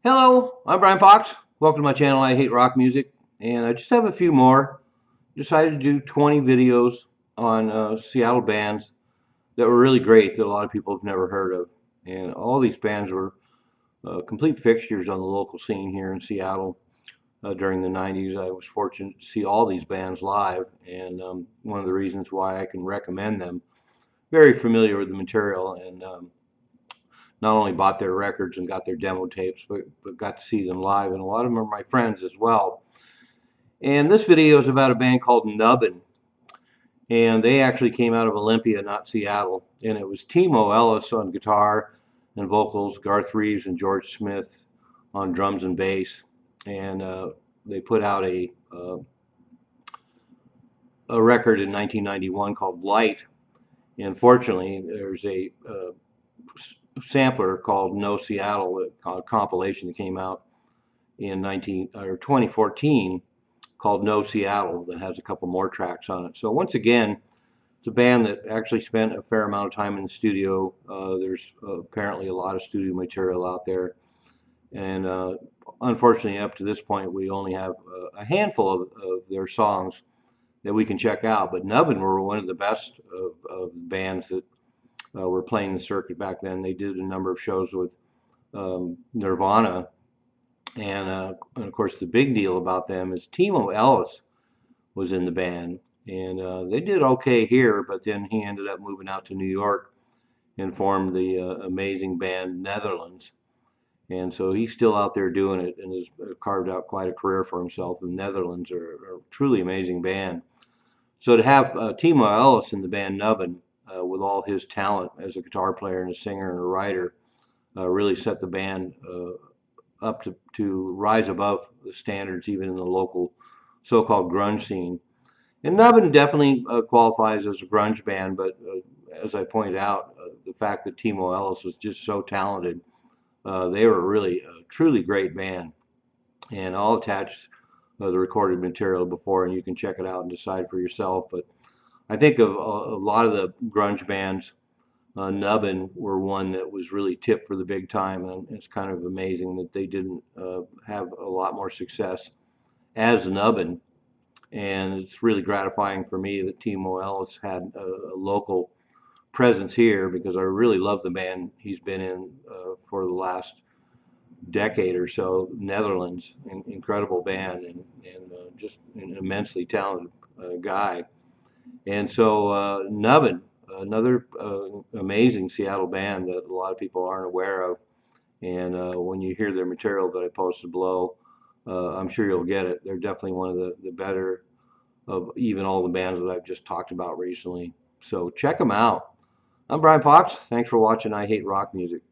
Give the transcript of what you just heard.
Hello, I'm Brian Fox. Welcome to my channel, I Hate Rock Music. And I just have a few more. Decided to do 20 videos on Seattle bands that were really great that a lot of people have never heard of. And all these bands were complete fixtures on the local scene here in Seattle during the 90s. I was fortunate to see all these bands live, and one of the reasons why I can recommend them. Very familiar with the material, and not only bought their records and got their demo tapes, but got to see them live, and a lot of them are my friends as well. And this video is about a band called NUBBIN, and they actually came out of Olympia, not Seattle. And it was Timo Ellis on guitar and vocals, Garth Reeves and George Smith on drums and bass. And they put out a record in 1991 called Light. And fortunately, there's a sampler called No Seattle, a compilation that came out in 2014 called No Seattle that has a couple more tracks on it. So once again, it's a band that actually spent a fair amount of time in the studio. There's apparently a lot of studio material out there, and unfortunately up to this point we only have a handful of their songs that we can check out. But Nubbin were one of the best of bands that were playing the circuit back then. They did a number of shows with Nirvana, and of course the big deal about them is Timo Ellis was in the band, and they did okay here, but then he ended up moving out to New York and formed the amazing band Netherlands. And so he's still out there doing it and has carved out quite a career for himself. The Netherlands are a truly amazing band. So to have Timo Ellis in the band Nubbin, with all his talent as a guitar player and a singer and a writer, really set the band up to rise above the standards even in the local so-called grunge scene. And Nubbin definitely qualifies as a grunge band, but as I pointed out, the fact that Timo Ellis was just so talented, they were really a truly great band. And I'll attach the recorded material before, and you can check it out and decide for yourself. But I think of a lot of the grunge bands, Nubbin were one that was really tipped for the big time, and it's kind of amazing that they didn't have a lot more success as Nubbin. And it's really gratifying for me that Timo Ellis had a local presence here, because I really love the band he's been in for the last decade or so. Netherlands, incredible band, and just an immensely talented guy. And so Nubbin, another amazing Seattle band that a lot of people aren't aware of. And when you hear their material that I posted below, I'm sure you'll get it. They're definitely one of the better of even all the bands that I've just talked about recently. So check them out. I'm Brian Fox. Thanks for watching I Hate Rock Music.